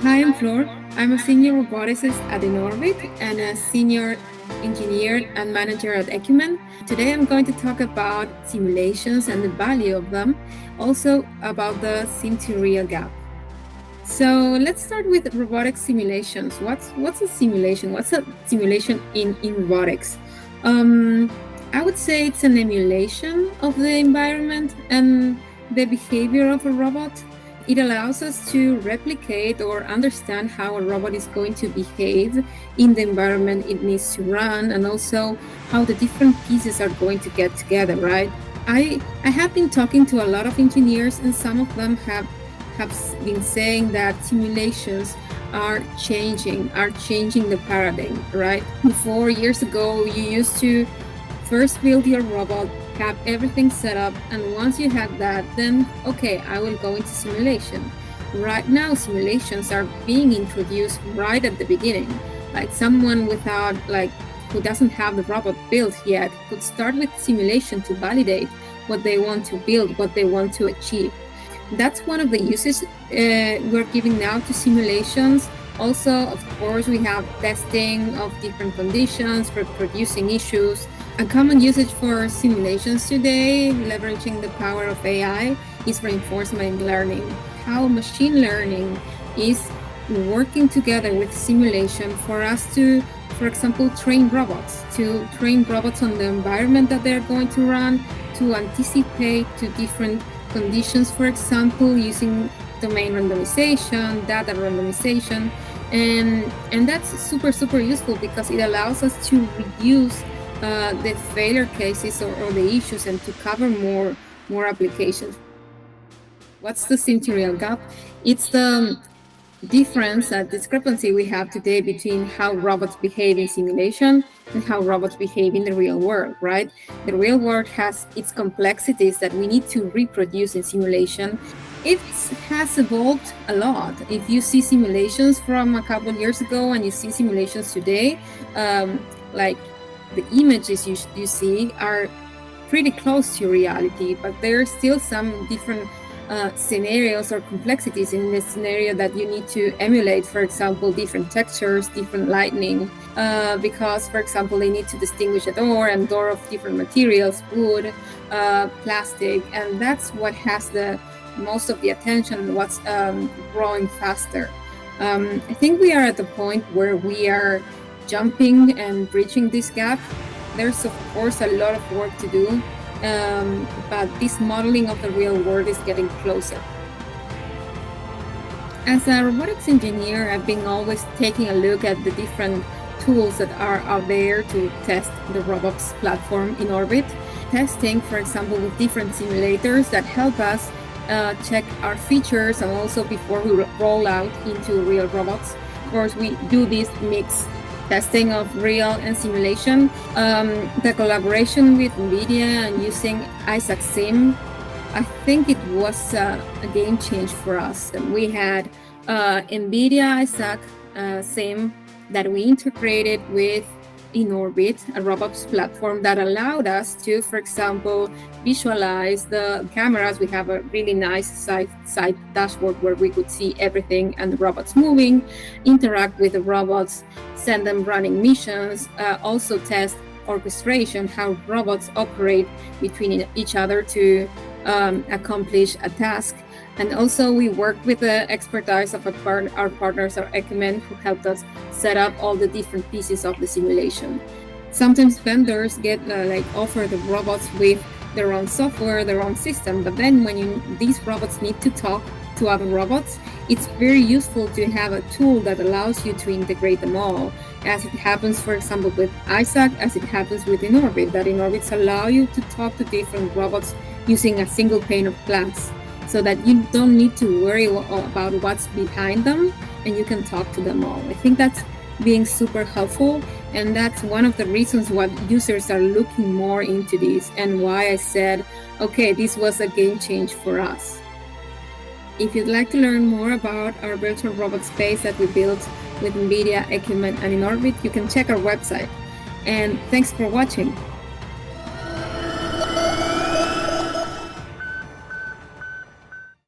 Hi, I'm Flor. I'm a senior roboticist at InOrbit and a senior engineer and manager at Ecumen. Today I'm going to talk about simulations and the value of them, also about the sim to real gap. So let's start with robotic simulations. What's a simulation? What's a simulation in robotics? Um, I would say it's an emulation of the environment and the behavior of a robot. It allows us to replicate or understand how a robot is going to behave in the environment it needs to run, and also how the different pieces are going to get together, right? I have been talking to a lot of engineers, and some of them have been saying that simulations are changing the paradigm, right? 4 years ago, you used to first build your robot, have everything set up, and once you had that, then okay, I will go into simulation. Right now, simulations are being introduced right at the beginning. Like someone who doesn't have the robot built yet could start with simulation to validate what they want to build, what they want to achieve. That's one of the uses we're giving now to simulations. Also, of course, we have testing of different conditions, reproducing issues. A common usage for simulations today, leveraging the power of AI, is reinforcement learning. How machine learning is working together with simulation for us to, for example, train robots on the environment that they're going to run, to anticipate to different conditions, for example, using domain randomization, data randomization, and that's super useful because it allows us to reduce the failure cases or the issues and to cover more applications. What's the synthereal gap? It's the difference, discrepancy we have today between how robots behave in simulation and how robots behave in the real world, right? The real world has its complexities that we need to reproduce in simulation. It has evolved a lot. If you see simulations from a couple of years ago and you see simulations today, like the images you see are pretty close to reality, but there are still some different scenarios or complexities in the scenario that you need to emulate. For example, different textures, different lighting, because, for example, they need to distinguish a door and door of different materials, wood, plastic, and that's what has the most of the attention, what's growing faster. I think we are at the point where we are jumping and bridging this gap. There's, of course, a lot of work to do, but this modeling of the real world is getting closer. As a robotics engineer, I've been always taking a look at the different tools that are out there to test the RobOps platform InOrbit. Testing, for example, with different simulators that help us check our features, and also before we roll out into real robots. Of course, we do this mix testing of real and simulation. The collaboration with NVIDIA and using Isaac Sim, I think it was a game change for us. We had NVIDIA Isaac Sim that we integrated with InOrbit, a RobOps platform that allowed us to, for example, visualize the cameras. We have a really nice side dashboard where we could see everything and the robots moving, interact with the robots, send them running missions, also test orchestration, how robots operate between each other to accomplish a task. And also we worked with the expertise of our partners, our Ecumen, who helped us set up all the different pieces of the simulation. Sometimes vendors get offer the robots with their own software, their own system, but then when these robots need to talk to other robots, it's very useful to have a tool that allows you to integrate them all, as it happens, for example, with Isaac, as it happens with InOrbit, that InOrbits allow you to talk to different robots using a single pane of glass, so that you don't need to worry about what's behind them and you can talk to them all. I think that's being super helpful, and that's one of the reasons why users are looking more into this and why I said, okay, this was a game change for us. If you'd like to learn more about our virtual robot space that we built with NVIDIA, Ecumen, and InOrbit, you can check our website. And thanks for watching.